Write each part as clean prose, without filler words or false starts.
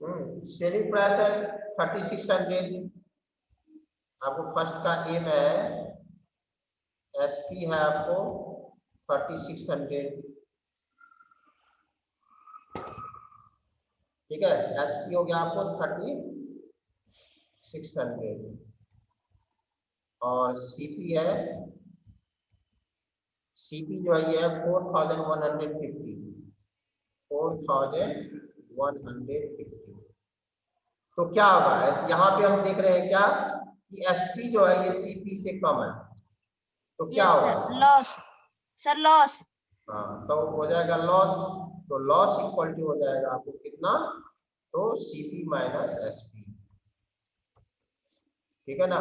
Selling price है 3600। आपको first का एम है, एसपी है आपको 3600। ठीक है, एसपी हो गया आपको 3600 और सीपी है, सीपी जो है ये है 4150, 4150। तो क्या होगा, यहाँ पे हम देख रहे हैं क्या कि एसपी जो है ये सीपी से कम है, तो क्या यस होगा? Sir, loss. Sir loss. हाँ, तो हो जाएगा लॉस। तो लॉस इक्वल टू हो जाएगा आपको कितना, तो सीपी माइनस एसपी। ठीक है ना,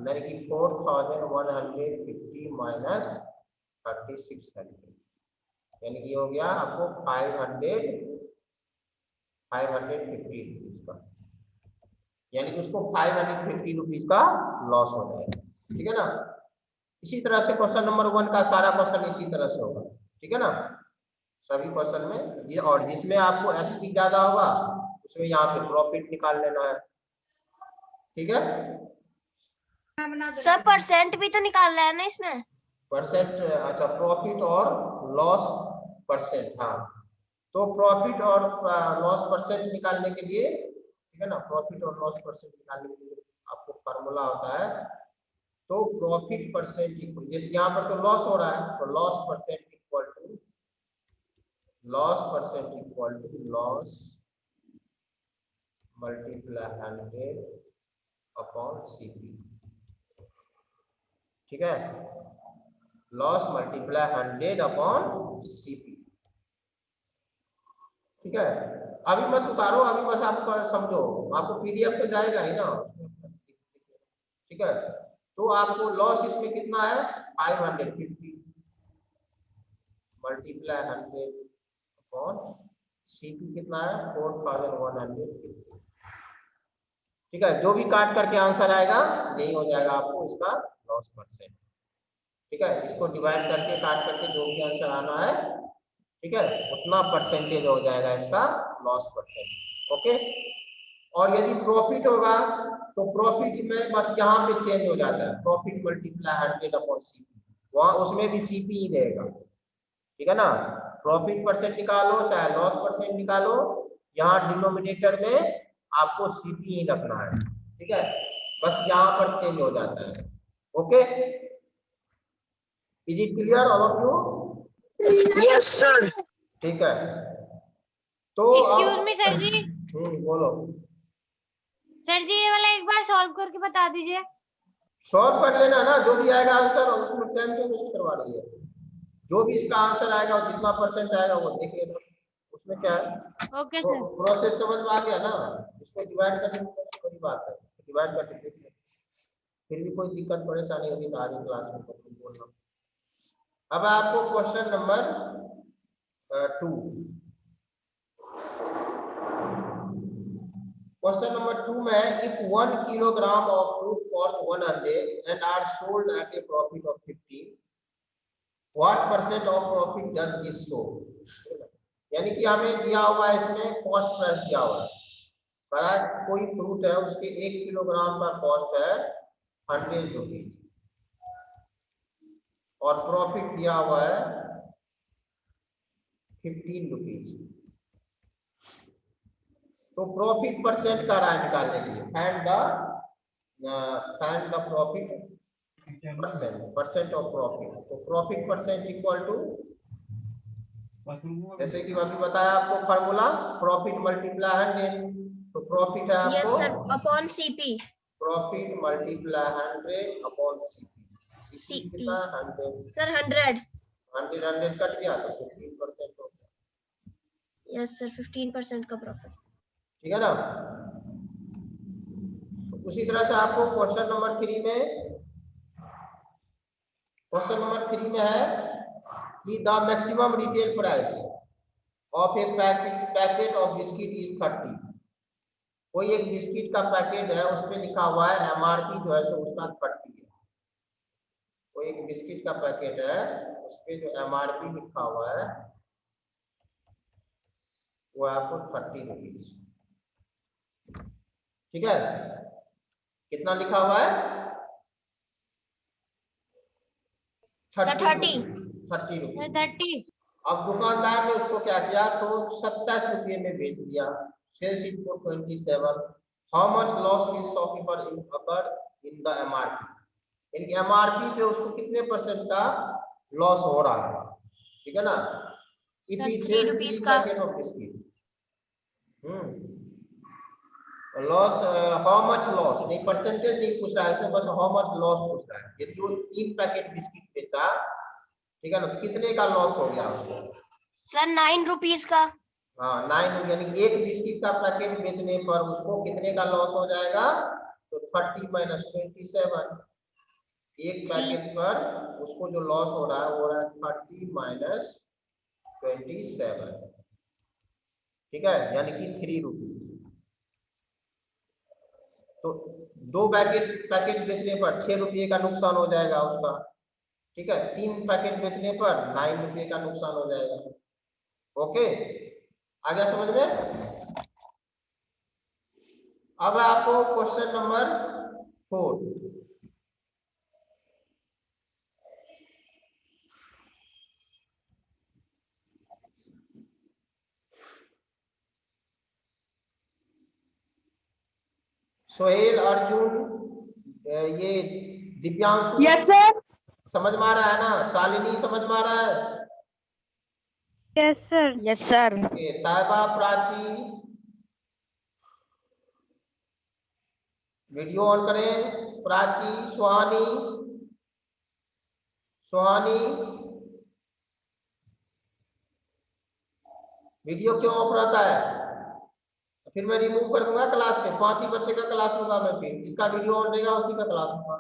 यानी कि 4150 माइनस 3600, यानी कि हो गया आपको 550 रुपीज का, यानी कि उसको 550 रुपीज का लॉस हो जाएगा। ठीक है ना, इसी तरह से क्वेश्चन नंबर 1 का सारा क्वेश्चन इसी तरह से होगा। ठीक है ना, सभी क्वेश्चन में ये, और जिसमें आपको एसपी ज्यादा होगा उसमें यहाँ पे प्रॉफिट निकाल लेना है। ठीक है, सर परसेंट भी तो निकालना है ना इसमें। परसेंट, अच्छा, प्रॉफिट और लॉस परसेंट। हाँ, तो प्रॉफिट और लॉस परसेंट निकालने के लिए, ठीक है ना, प्रॉफिट और लॉस परसेंट निकालने के लिए आपको फार्मूला होता है, तो प्रॉफिट परसेंट इक्वल, जैसे यहाँ पर तो लॉस हो रहा है तो loss percent equal to loss multiply 100 upon CP. ठीक है, लॉस मल्टीप्लाई 100 अपॉन सीपी। ठीक है, अभी मत उतारो, अभी बस आप समझो, आपको पीडीएफ तो जाएगा ही ना। ठीक है, तो आपको लॉस इसमें कितना है, 550 मल्टीप्लाई 100 अपॉन सीपी कितना है, 4150। ठीक है, जो भी काट करके आंसर आएगा यही हो जाएगा आपको इसका लॉस परसेंट। ठीक है, इसको डिवाइड करके काट करके जो भी आंसर आना है, ठीक है, उतना परसेंटेज हो जाएगा इसका लॉस परसेंट। ओके, और यदि प्रॉफिट होगा तो प्रॉफिट में बस यहाँ पे चेंज हो जाता है, प्रॉफिट मल्टीप्लाई 100 अपॉन सीपी, वहां उसमें भी सीपी ही रहेगा। ठीक है ना, प्रॉफिट परसेंट निकालो चाहे लॉस परसेंट निकालो, यहाँ डिनोमिनेटर में आपको सीपी ही रखना है। ठीक है, बस यहाँ पर चेंज हो जाता है। Okay, is it clear all of you? Yes sir. ठीक है, तो एक्सक्यूज मी सर जी। अब बोलो। सर जी ये वाला एक बार सॉल्व करके बता दीजिए। सॉल्व कर लेना ना, जो भी आएगा आंसर, उसमें टाइम क्यों वेस्ट करवा रही है, जो भी इसका आंसर आएगा और जितना परसेंट आएगा वो देख लेना, उसमें क्या है। ओके तो सर। प्रोसेस समझ में आ गया ना, इसको डिवाइड करने में कोई बड़ी बात है, डिवाइड करके देख लें, फिर भी कोई दिक्कत परेशानी होगी तो आगे क्लास में तो बोलना। अब आपको क्वेश्चन नंबर 2, क्वेश्चन नंबर 2 में, if 1 kilogram of fruit cost 100 and are sold at a profit of 50, what percent of profit does this show. यानी कि हमें दिया हुआ है, इसमें कॉस्ट प्राइस दिया हुआ है, करा कोई फ्रूट है उसके 1 किलोग्राम का कॉस्ट है 100 रुपीज और प्रॉफिट दिया हुआ है 15 रुपीज। तो प्रॉफिट परसेंट का राय निकालने के लिए find the profit percent of profit, तो प्रॉफिट परसेंट इक्वल टू, जैसे कि अभी बताया आपको फार्मूला, प्रॉफिट मल्टीप्लाई 100, तो प्रॉफिट है यस आपको sir, upon CP. Profit multiply 100 upon CP, CP CP कितना 100, सर 100। 100 कट गया तो 15% हो गया। यस सर, 15% का प्रॉफिट। ठीक है ना, उसी तरह से आपको क्वेश्चन नंबर 3 में, क्वेश्चन नंबर 3 में है कि the maximum retail price of A packet of biscuit is 30। कोई एक बिस्किट का पैकेट है, उस पर लिखा हुआ है एमआरपी जो है सो उसका 30 है। कोई एक बिस्किट का पैकेट है, उस पर जो एमआरपी लिखा हुआ है वो आपको 30 रुपीज। ठीक है, कितना लिखा हुआ है? 30 रुपीज। 30। अब दुकानदार ने उसको क्या किया, तो 27 रुपये में बेच दिया। Sells it for 27। How much loss will shopkeeper occur in the MRP? यानी एमआरपी पे उसको कितने परसेंट का लॉस हो रहा है, ठीक है ना? If he sir, 3 sells rupees 3 का। Packet of biscuit, loss, how much loss नहीं, परसेंटेज नहीं पूछ रहा है इसमें, बस हाउ मच लॉस पूछ रहा है। यदि वो 3 पैकेट बिस्किट बेचा, ठीक है ना, तो कितने का लॉस हो गया उसको? सर 9 रुपीस का। हाँ 9, यानी कि एक बिस्किट का पैकेट बेचने पर उसको कितने का लॉस हो जाएगा? तो 30 माइनस 27। एक 3। पैकेट पर उसको जो लॉस हो रहा है वो हो रहा है 30 माइनस 27, ठीक है, यानी कि 3 रुपीज। तो 2 पैकेट बेचने पर 6 रुपये का नुकसान हो जाएगा उसका, ठीक है। 3 पैकेट बेचने पर 9 रुपये का नुकसान हो जाएगा। ओके, आ गया समझ में? अब आपको क्वेश्चन नंबर 4। सोहेल, अर्जुन, ये दिव्यांशु, यस सर। समझ में आ रहा है ना? शालिनी समझ में आ रहा है? Yes sir. Yes sir. Okay, Taiba, Prachi, video on करें। प्राची, सुहानी, सुहानी, वीडियो क्यों ऑफ रहता है? फिर मैं रिमूव कर दूंगा क्लास से। 5 ही बच्चे का क्लास लूंगा मैं, फिर जिसका वीडियो ऑन रहेगा उसी का क्लास लूंगा।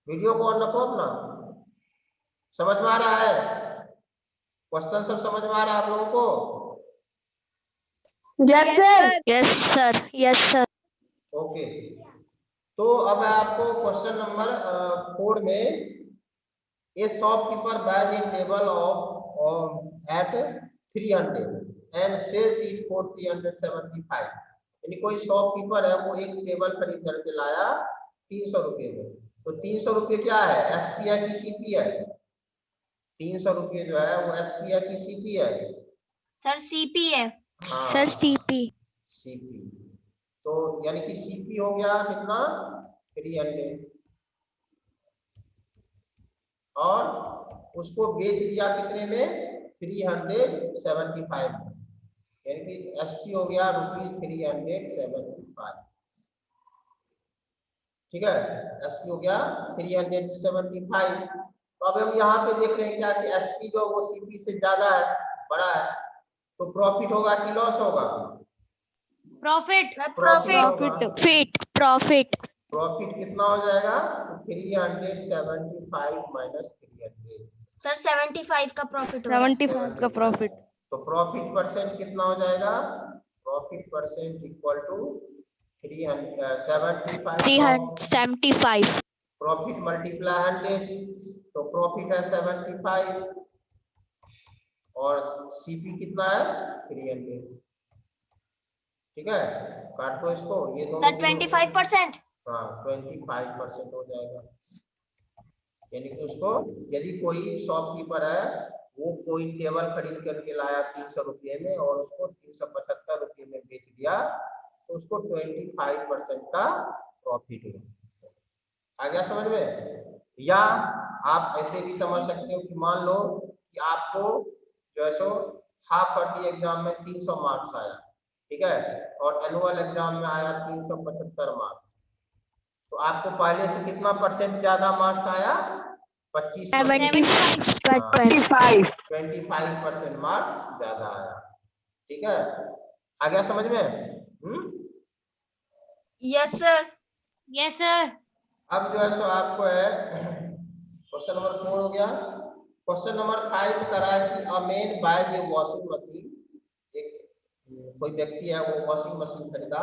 वीडियो को ऑन रखो अपना। समझ में आ रहा है? क्वेश्चन सब समझ में आ रहा है आप लोगों को? Yes sir. Yes sir. Yes sir. Okay, तो अब मैं आपको क्वेश्चन नंबर 4 में, a shopkeeper buys a table of at 300 and sells it for 375। यानी कोई शॉपकीपर है, वो एक टेबल खरीद करके लाया 300 रुपये में। तो 300 रुपये क्या है, एसपी है कि सीपी है? 300 रुपये जो है वो एसपी है कि सीपी है? सर सीपी है। हाँ, सर सीपी। सीपी। तो यानी कि सीपी हो गया कितना, 300, और उसको बेच दिया कितने में, 375 में। यानी कि एसपी हो गया ₹375, ठीक है। एसपी हो गया 375। तो अब हम यहाँ पे देख रहे हैं क्या कि एसपी जो वो सीपी से ज्यादा है, बड़ा है, तो प्रॉफिट होगा कि लॉस होगा? प्रॉफिट। प्रॉफिट। प्रॉफिट कितना हो जाएगा? तो 375 माइनस 300, सर 75 का प्रॉफिट होगा। 75 का प्रॉफिट। तो प्रॉफिट परसेंट कितना हो जाएगा? Profit percent equal to 375। 375। Profit multiply 100, तो प्रॉफिट है 75 और सीपी कितना है, 300, ठीक है। काट दो इसको, ये दोनों सर 25%। हाँ 25% हो जाएगा। यानी कि उसको, यदि कोई शॉपकीपर है, वो कोई टेबल खरीद करके लाया 300 रुपये में और उसको 375 रुपये में बेच दिया, तो उसको 25% का प्रॉफिट हुआ। आ गया समझ में? या आप ऐसे भी समझ सकते हो कि मान लो कि आपको जो है सो हाफ ईयरली एग्जाम में 300 मार्क्स आया, ठीक है, और एनुअल एग्जाम में आया 375 मार्क्स, तो आपको पहले से कितना परसेंट ज्यादा मार्क्स आया? 25%, 25% मार्क्स ज्यादा आया, ठीक है। आ गया समझ में? Yes sir. Yes sir. अब जो है सो आपको है क्वेश्चन नंबर 4 हो गया। क्वेश्चन नंबर 5 करा है कि a man boys A washing machine. एक कोई व्यक्ति है, वो वॉशिंग मशीन खरीदा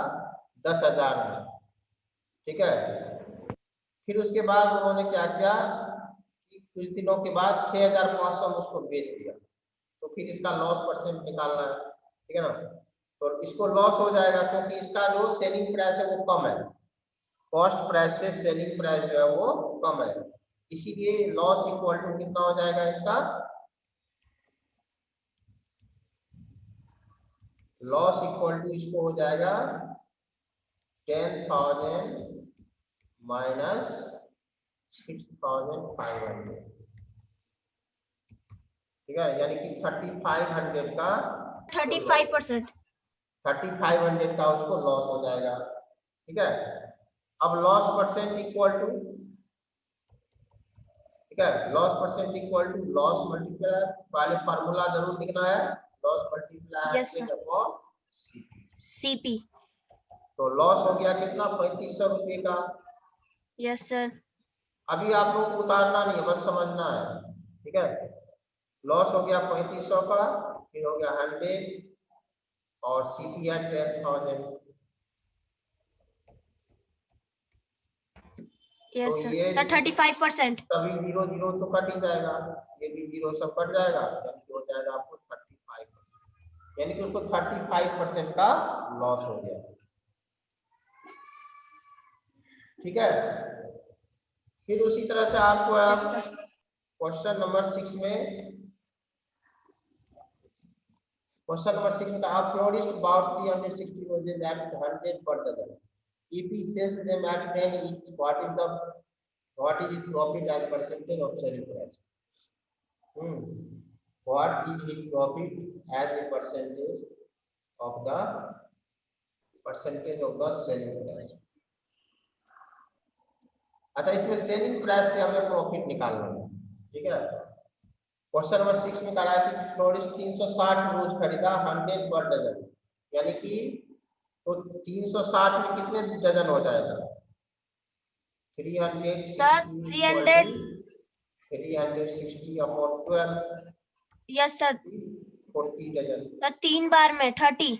10,000 में, ठीक है। फिर उसके बाद उन्होंने क्या किया कि कुछ दिनों के बाद 6,500 में उसको बेच दिया। तो फिर इसका लॉस परसेंट निकालना है, ठीक है ना। तो इसको लॉस हो जाएगा क्योंकि इसका जो सेलिंग प्राइस है वो कम है, कॉस्ट प्राइस से सेलिंग प्राइस जो है वो कम है, इसीलिए लॉस इक्वल टू कितना हो जाएगा इसका, लॉस इक्वल टू इसको हो जाएगा 10,000 माइनस 6,500, ठीक है, यानी कि 3,500 का 35%। 3,500 का उसको लॉस हो जाएगा, ठीक है। अब लॉस परसेंट इक्वल टू, ठीक है, loss percent equal to loss multiply, पहले फार्मूला जरूर लिखना है, loss multiply Yes, sir. CP। तो लॉस हो गया कितना, 3,500 रुपये का। Yes sir. अभी आप लोग को उतारना नहीं है, बस समझना है, ठीक है। लॉस हो गया 3,500 का, फिर हो गया 100 और सीपी है 10,000। यस तो सर। ये सर 35%। तभी 0 0 तो कट ही जाएगा, ये भी 0 सब कट जाएगा, यानी हो जाएगा आपको 35%, यानी कि उसको 35% का लॉस हो गया, ठीक है। फिर उसी तरह से आपको क्वेश्चन नंबर 6 में, क्वेश्चन नंबर 6 में आप florist about 360 roses at 100 per dozen. If he sells them at 10 each, what is his profit as percentage of selling price? What is his profit as a percentage of the selling price? अच्छा, इसमें selling price से हमें profit निकालना है, ठीक है। Question number 6 में कह रहा है कि फ्लोरिस्ट 360 रोज खरीदा 100 पर डजन, यानी कि तो 360 में कितने डजन हो जाएगा, 360 sir 300। 360 upon 12, yes sir. 40 dozen, sir 3 बार में 30।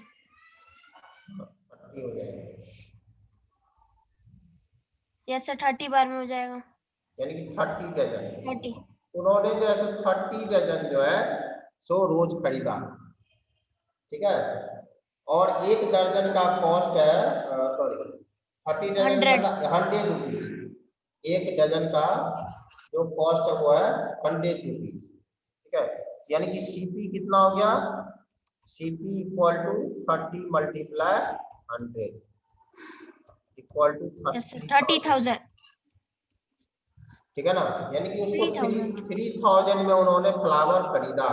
30 हो जाएगा, यस सर 30 बार में हो जाएगा, यानी कि 30 डजन। 30। उन्होंने जो है 30 डजन जो है सो रोज खरीदा, ठीक है, और एक दर्जन का कॉस्ट है, सॉरी 30 डजन 100 रुपीज, एक डजन का जो कॉस्ट है वो है 100 रुपीज, ठीक है, यानी कि सीपी कितना हो गया, CP equal to 30 multiply 100 equal to 30,000। ठीक है ना, यानी कि उसको 3,000 में उन्होंने फ्लावर खरीदा,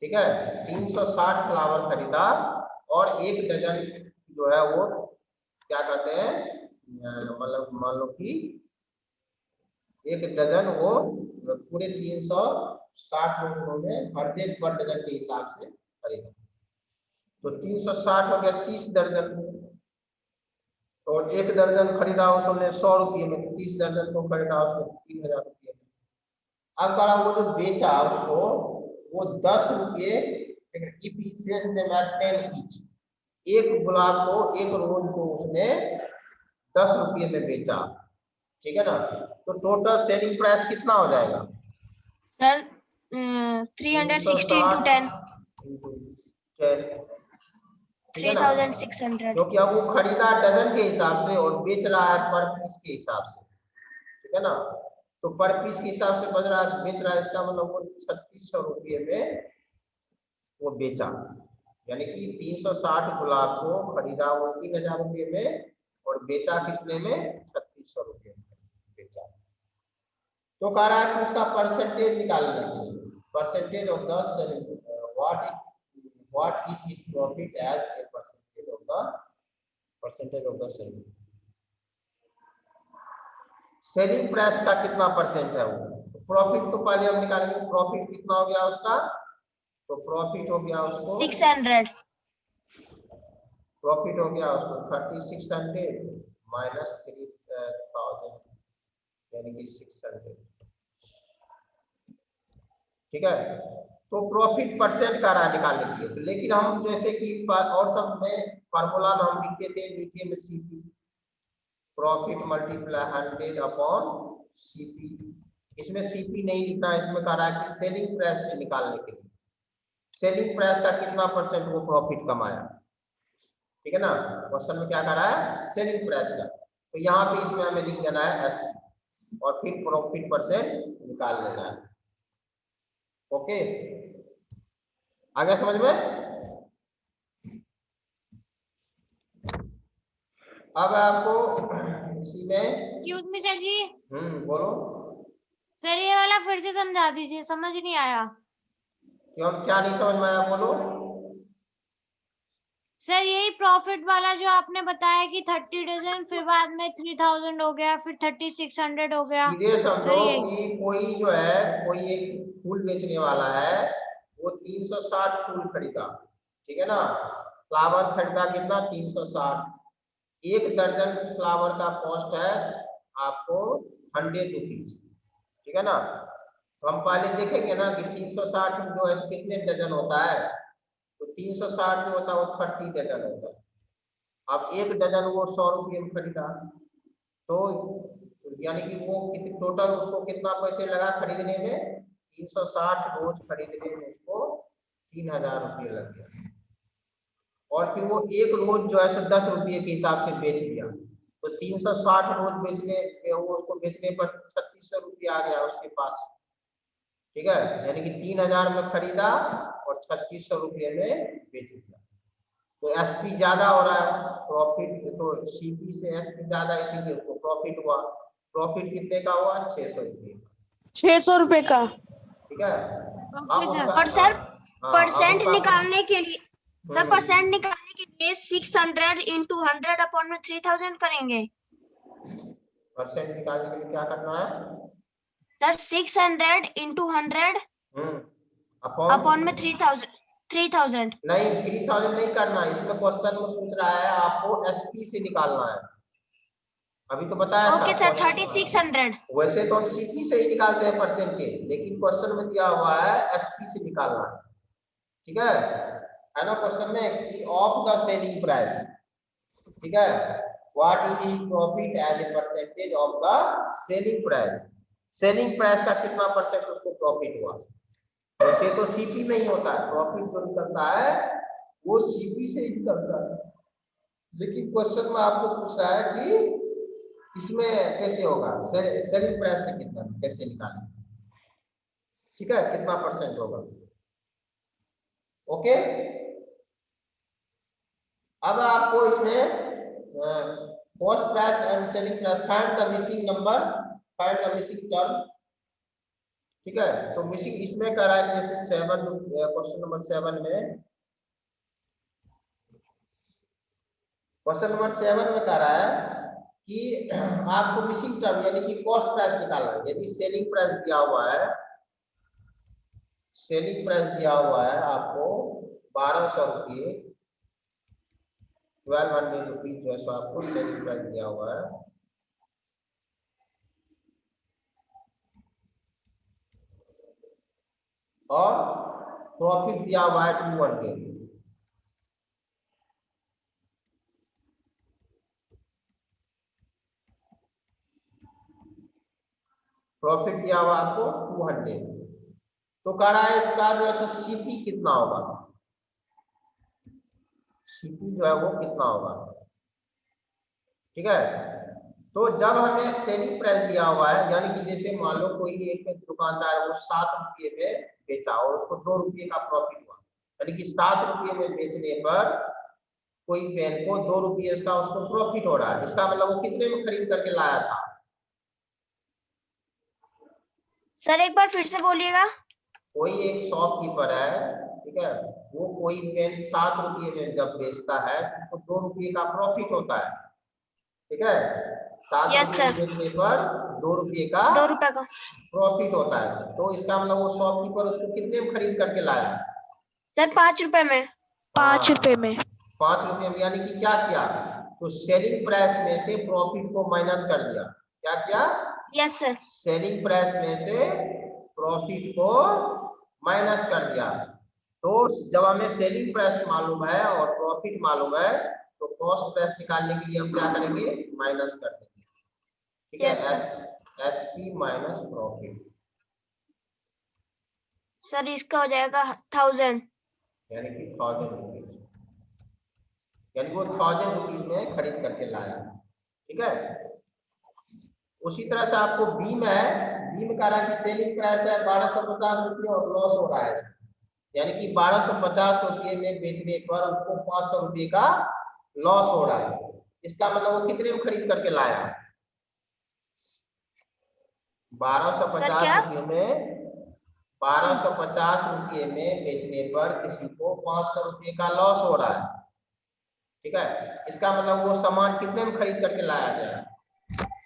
ठीक है, 360 फ्लावर खरीदा और एक डजन जो है वो क्या कहते हैं, मतलब मान लो कि एक डजन वो पूरे 360 में उन्होंने 100 पर डजन के हिसाब से खरीदा, तो 360 हो गया 30 दर्जन, और एक दर्जन खरीदा उसने 100 रुपये में, 30 दर्जन को खरीदा उसने 3,000 रुपये में। अब कहा वो जो बेचा उसको वो 10 रुपये, एक गुलाब को, एक रोज को उसने 10 रुपये में बेचा, ठीक है ना, तो टोटल सेलिंग प्राइस कितना हो जाएगा सर 360 into 10 3,600। क्योंकि अब वो खरीदा डजन के हिसाब से और बेच रहा है पर पीस के हिसाब से, ठीक है ना, तो पर पीस के हिसाब से बच रहा है, बेच रहा है, इसका मतलब वो 3,600 रुपये में वो बेचा, यानी कि 360 गुलाब को खरीदा वो 3,000 रुपये में और बेचा कितने में, 3,600 रुपये में बेचा। तो कह रहा है कि उसका परसेंटेज निकालने के लिए, percentage of the selling, what is his profit as a percentage of the selling, selling price का कितना परसेंट है वो, प्रॉफिट तो पहले हम निकालेंगे, प्रॉफिट कितना हो गया उसका, तो प्रॉफिट हो गया उसको 600। प्रॉफिट हो गया उसको 3,600 माइनस 3,000 यानी कि 600, ठीक है। तो प्रॉफिट परसेंट का रहा निकालने के लिए, तो लेकिन हम जैसे कि और सब में फार्मूला में हम लिखते थे, नीचे में CP, profit multiply 100 upon CP, इसमें सीपी नहीं लिखना है, इसमें कह रहा है कि सेलिंग प्राइस से निकालने के लिए, सेलिंग प्राइस का कितना परसेंट वो प्रॉफिट कमाया, ठीक है ना। क्वेश्चन में क्या कर रहा है, सेलिंग प्राइस का, तो यहाँ पे इसमें हमें लिख देना है एसपी और फिर प्रॉफिट परसेंट निकाल लेना है। ओके, आगे समझ में। अब आपको इसी में एक्सक्यूज मी सर जी, बोलो। सर ये वाला फिर से समझा दीजिए, समझ नहीं आया। क्यों, क्या नहीं समझ में आया, बोलो। सर यही प्रॉफिट वाला जो आपने बताया कि 30 डजन, फिर बाद में 3000 हो गया, फिर 3600 हो गया। सीधे सर समझो ये कि कोई जो है, कोई एक फूल बेचने वाला है, वो 360 फूल खरीदा, ठीक है ना। फ्लावर खरीदा कितना, 360। एक दर्जन फ्लावर का कॉस्ट है आपको 100 रुपीज, ठीक है ना। तो हम पहले देखेंगे ना कि 360 जो है कितने डजन होता है, तो 360 जो होता है वो 30 डजन होता है। अब एक डजन वो 100 रुपये में खरीदा, तो यानी कि वो कितने टोटल उसको कितना पैसे लगा खरीदने में, 360 रोज खरीदने में उसको 3000 रुपये लग गया। और फिर वो एक रोज जो है 10 रुपये के हिसाब से बेच दिया, तो 360 रोज बेचने वो उसको बेचने पर 3600 रुपया आ गया उसके पास, ठीक है। यानी कि 3000 में खरीदा और 3600 रुपये में बेच दिया। तो एसपी ज्यादा हो रहा है, प्रॉफिट तो सीपी से एसपी ज्यादा, इसीलिए उसको प्रॉफिट हुआ। प्रॉफिट कितने का हुआ, 600 रुपये का, 600 रुपए का। ठीक है। ओके अब सर। उसका और सर हाँ, अब परसेंट उसका निकालने के लिए, सर हम्म, परसेंट निकालने के लिए 600 into 100 अपॉन में 3000 करेंगे। परसेंट निकालने के लिए क्या करना है, सर 600 into 100 अपॉन में 3000 नहीं 3000 नहीं करना, इसमें क्वेश्चन में पूछ रहा है आपको एसपी से निकालना है, अभी तो बताया था। Okay sir 3600। वैसे तो हम सीपी से ही निकालते हैं परसेंटेज, लेकिन क्वेश्चन में दिया हुआ है एसपी से निकालना है, ठीक है ना। क्वेश्चन में कि ऑफ द सेलिंग प्राइस, ठीक है, what is profit as a percentage of the selling price. Selling price का कितना परसेंट उसको प्रॉफिट हुआ। वैसे तो सीपी में ही होता है प्रॉफिट, जो निकलता है वो सीपी से ही निकलता है, लेकिन क्वेश्चन में आपको पूछ रहा है कि इसमें कैसे होगा, सेलिंग प्राइस से कितना कैसे निकालें, ठीक है, कितना परसेंट होगा। ओके, अब आपको इसमें cost price and selling price, find the missing number, find the missing term, ठीक है। तो मिसिंग इसमें कह रहा है जैसे 7, क्वेश्चन नंबर 7 में, क्वेश्चन नंबर 7 में कह रहा है कि आपको मिसिंग टर्म यानी कि कॉस्ट प्राइस निकालना है। यदि सेलिंग प्राइस दिया हुआ है, सेलिंग प्राइस दिया हुआ है आपको 1200 रुपये, 1200 रुपीज जो है सो आपको सेलिंग प्राइस दिया हुआ है, और प्रॉफिट दिया हुआ है 200। प्रॉफिट दिया हुआ आपको 200, तो कह रहा है इसका जो है सीपी कितना होगा, सीपी जो है वो कितना होगा, ठीक है। तो जब हमें सेलिंग प्राइस दिया हुआ है, यानी कि जैसे मान लो कोई एक दुकानदार वो 7 रुपये में बेचा और उसको 2 रुपये का प्रॉफिट हुआ, यानी कि 7 रुपये में बेचने पर कोई पेन को 2 रुपये का उसको प्रॉफिट हो रहा है, इसका मतलब वो कितने में खरीद करके लाया था। सर एक बार फिर से बोलिएगा। कोई एक शॉपकीपर है, ठीक है, वो कोई पेन 7 रुपये में जब बेचता है उसको 2 रुपये का प्रॉफिट होता है, ठीक है। 7 यस रुपये सर, बेचने पर 2 रुपये का 2 रुपए का। प्रॉफिट होता है, तो इसका मतलब वो शॉपकीपर उसको कितने में खरीद करके लाया, सर 5 रुपए में। 5 रुपए में। 5 रुपये में, यानी कि क्या किया, तो सेलिंग प्राइस में से प्रॉफिट को माइनस कर दिया। क्या किया, यस सर। सेलिंग प्राइस में से प्रॉफिट को माइनस कर दिया। तो जब हमें सेलिंग प्राइस मालूम है और प्रॉफिट मालूम है, तो कॉस्ट प्राइस निकालने के लिए हम क्या करेंगे, माइनस कर देंगे, ठीक है। Yes sir. SP minus profit, sir इसका हो जाएगा 1000। यानी कि 1000 रुपीज, यानी वो 1000 रुपीज में खरीद करके लाया। ठीक है, उसी तरह से आपको बी में है, बी में कह रहा है कि सेलिंग प्राइस है 1250 रुपये और लॉस हो रहा है, यानी कि 1250 रुपये में बेचने पर उसको 500 रुपये का लॉस हो रहा है। इसका मतलब वो कितने में खरीद करके लाया? 1250 रुपये में, 1250 रुपये में बेचने पर किसी को 500 रुपये का लॉस हो रहा है। ठीक है, इसका मतलब वो सामान कितने में खरीद करके लाया गया?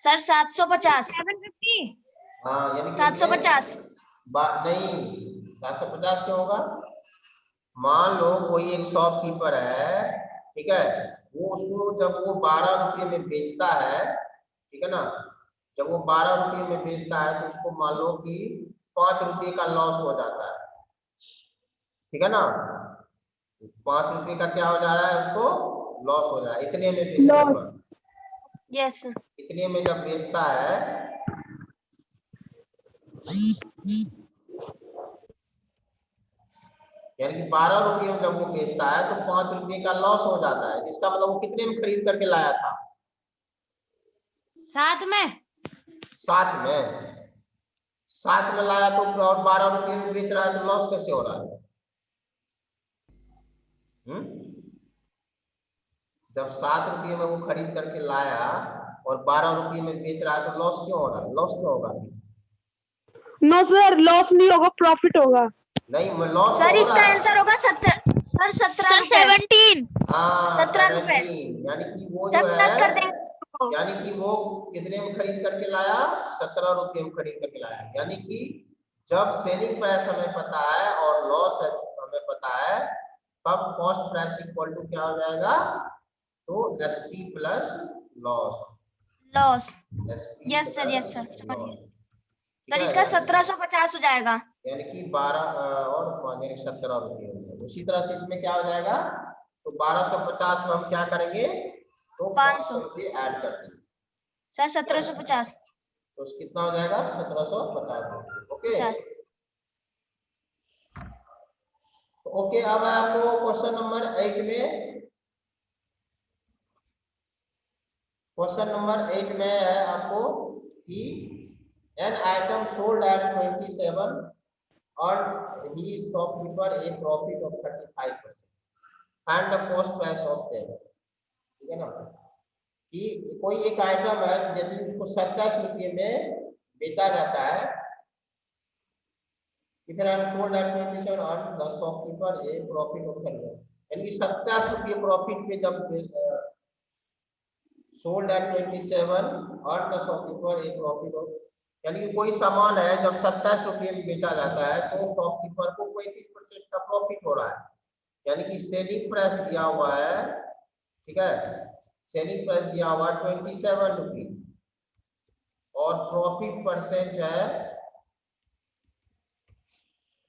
सर 750। 750। हाँ, यानी 750 नहीं, 750 क्यों होगा? मान लो कोई एक शॉपकीपर है, ठीक है, वो उसको जब वो 12 रुपये में बेचता है, ठीक है ना, जब वो 12 रुपये में बेचता है तो उसको मान लो कि 5 रुपये का लॉस हो जाता है। ठीक है ना, 5 रुपये का क्या हो जा रहा है, उसको लॉस हो जा रहा है इतने में बेचने पर। Yes sir. इतने में जब बेचता है, यानी कि 12 रुपये में जब वो बेचता है तो 5 रुपये का लॉस हो जाता है, जिसका मतलब वो कितने में खरीद करके लाया था? 7 में। 7 में, 7 में लाया तो और 12 रुपये में बेच रहा है तो लॉस कैसे हो रहा है? जब 7 रुपये में वो खरीद करके लाया और 12 रुपये में बेच रहा है तो लॉस क्यों हो रहा है? लॉस क्यों होगा? नो सर, लॉस नहीं होगा, प्रॉफिट होगा। नहीं, मैं लॉस सर हो इसका रहा है। आंसर होगा 17 सर 17 रुपए। 17। हाँ, 17 रुपए। 17, यानी कि वो सर जो प्लस है, कर देंगे तो। यानी कि वो कितने में खरीद करके लाया? 17 रुपये में खरीद करके लाया। यानी कि जब सेलिंग प्राइस हमें पता है और लॉस हमें पता है, तब कॉस्ट प्राइस इक्वल टू क्या हो जाएगा? तो SP plus loss. Loss. SP yes sir, plus समझ गए। लॉस। सर इसका 1750 हो जाएगा। यानी कि 12 और 17 रुपये हो जाएगा। उसी तरह से इसमें क्या हो जाएगा? तो 1250 में हम क्या करेंगे? तो 500 रुपये ऐड कर देंगे। सर 1750। तो कितना हो जाएगा? 1750 रुपये। ओके, 50। ओके, अब आपको क्वेश्चन नंबर 8 में, क्वेश्चन नंबर 8 में है आपको कि an item sold at 27 and he shopkeeper a profit of 35% and the cost price of them। ठीक है ना, कि कोई एक आइटम है, यदि उसको 27 रुपये में बेचा जाता है, if an item sold at 27 and the shopkeeper a profit of 30, यानी कि 27 रुपये प्रॉफिट पे जब सोल्ड एट 27 और the shopkeeper a profit of, यानी कि कोई सामान है जब 27 रुपये में बेचा जाता है तो शॉपकीपर को 35% का प्रॉफिट हो रहा है। यानी कि सेलिंग प्राइस दिया हुआ है, ठीक है, सेलिंग प्राइस दिया हुआ 27 रुपये और प्रॉफिट परसेंट है,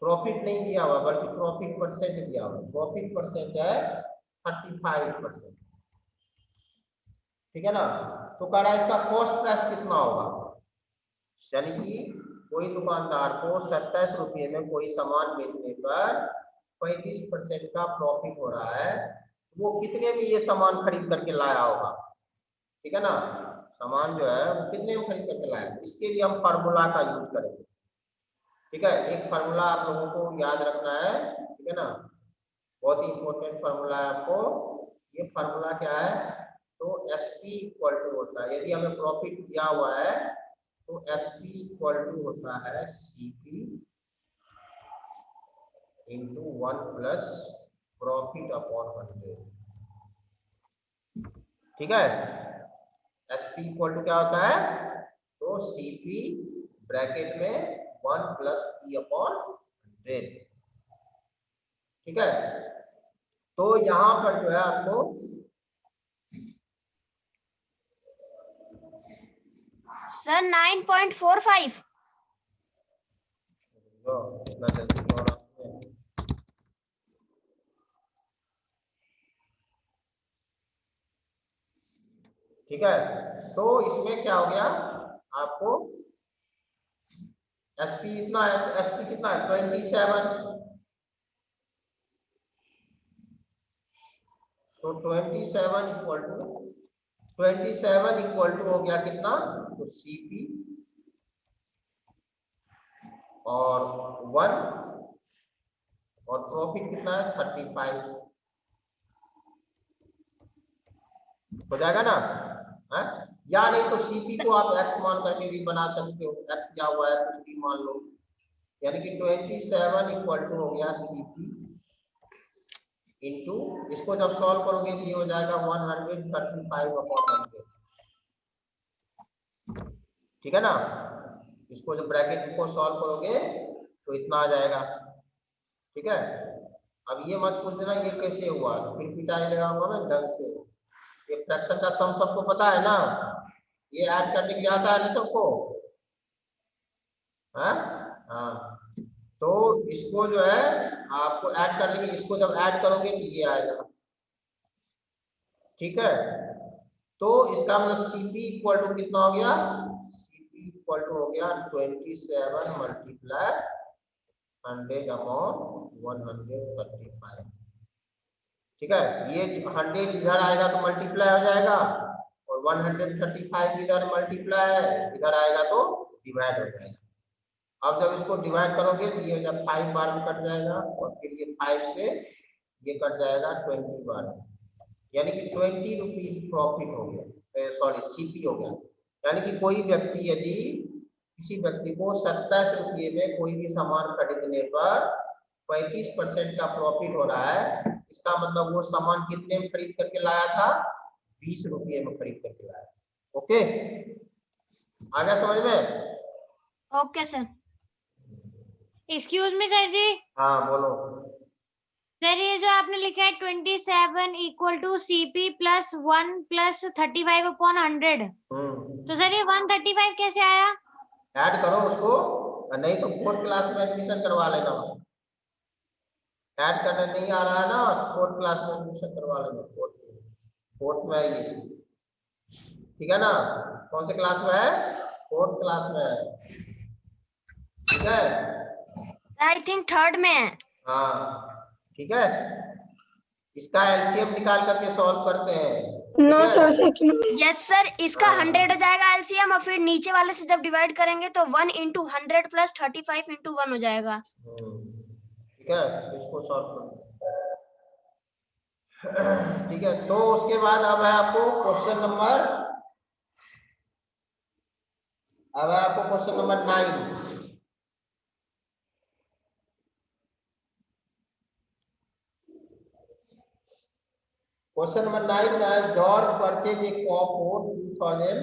प्रॉफिट नहीं दिया हुआ बल्कि प्रॉफिट परसेंट दिया हुआ, प्रॉफिट परसेंट है 35%। ठीक है ना, तो कह रहा है इसका कॉस्ट प्राइस कितना होगा? यानी कि कोई दुकानदार को 27 रुपये में कोई सामान बेचने पर 35% का प्रॉफिट हो रहा है, वो कितने में ये सामान खरीद करके लाया होगा? ठीक है ना, सामान जो है वो कितने में खरीद करके लाया? इसके लिए हम फार्मूला का यूज करेंगे। ठीक है, एक फार्मूला आप लोगों को याद रखना है। ठीक है ना, बहुत ही इंपॉर्टेंट फार्मूला है आपको। ये फार्मूला क्या है? तो एसपी इक्वल टू होता है, यदि हमें प्रॉफिट दिया हुआ है तो एसपी इक्वल टू होता है CP into 1 plus profit upon 100। ठीक है, एसपी इक्वल टू क्या होता है? तो सीपी ब्रैकेट में 1 प्लस पी अपॉन 100। ठीक है, तो यहां पर जो है आपको सर 9.45। इतना जल्दी क्यों हो रहा है? ठीक है, तो इसमें क्या हो गया आपको? एसपी इतना है, एसपी कितना है? 27, तो 27 इक्वल टू हो गया कितना, तो CP और 1 और प्रॉफिट कितना है 35 हो जाएगा ना है? या नहीं तो CP को आप x मान करके भी बना सकते हो, x दिया हुआ है कुछ भी मान लो, यानी कि 27 इक्वल टू हो गया CP इंटू, इसको जब सॉल्व करोगे तो ये हो जाएगा 135/100, ठीक है ना। इसको जब ब्रैकेट को सॉल्व करोगे तो इतना आ जाएगा, ठीक है। अब ये मत पूछना ये कैसे हुआ, तो फिर पिटाई लगाऊंगा मैं ढंग से। ये फ्रैक्शन का सम सबको पता है ना, ये ऐड करने के लिए आता है ना सबको, हाँ। तो इसको जो है आपको ऐड करने के, इसको जब ऐड करोगे तो ये आएगा, ठीक है। तो इसका मतलब CP इक्वल टू कितना हो गया, CP इक्वल टू हो गया 27 मल्टीप्लाई 100/135, ठीक है। ये 100 इधर आएगा तो मल्टीप्लाई हो जाएगा, और 135 इधर मल्टीप्लाई है, इधर आएगा तो डिवाइड हो जाएगा। अब जब इसको डिवाइड करोगे तो ये जब 5 बार में कट जाएगा, और फिर ये 5 से ये कट जाएगा 20 बार, यानी कि 20 रुपीज प्रॉफिट हो गया, सॉरी CP हो गया। यानी कि कोई व्यक्ति यदि किसी व्यक्ति को 27 रुपये में कोई भी सामान खरीदने पर 35% का प्रॉफिट हो रहा है, इसका मतलब वो सामान कितने में खरीद करके लाया था, 20 रुपये में खरीद करके लाया। ओके, आ गया समझ में? Okay sir. Excuse me sir ji. हाँ बोलो। सर ये जो आपने लिखा है 27 equal to CP plus 1 plus 35/100, तो सर ये 135 कैसे आया? ऐड करो उसको, नहीं तो 4th क्लास में एडमिशन करवा लेना। ऐड करने नहीं आ रहा है ना, 4th क्लास में एडमिशन करवा लेना, 4th में ये, ठीक है ना। कौन से क्लास में है, 4th क्लास में है, ठीक है। आई थिंक 3rd में है। हाँ ठीक है, इसका LCM निकाल करके सॉल्व करते हैं। नो सर सेकंड में। यस सर, इसका हाँ। 100 हो जाएगा एलसीएम, और फिर नीचे वाले से जब डिवाइड करेंगे तो 1 × 100 प्लस 35 × 1 हो जाएगा। ठीक है, इसको सॉल्व करते हैं। ठीक है, तो उसके बाद अब है आपको क्वेश्चन नंबर, अब है आपको क्वेश्चन नंबर 9। क्वेश्चन नंबर 9 में George purchase a cop for 2000।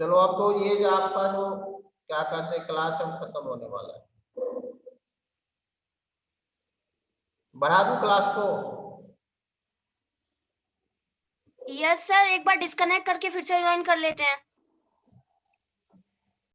चलो अब तो ये जो आपका जो क्या कहते हैं क्लास अब खत्म होने वाला है, बढ़ा दूं क्लास को? यस सर, एक बार डिस्कनेक्ट करके फिर से ज्वाइन कर लेते हैं।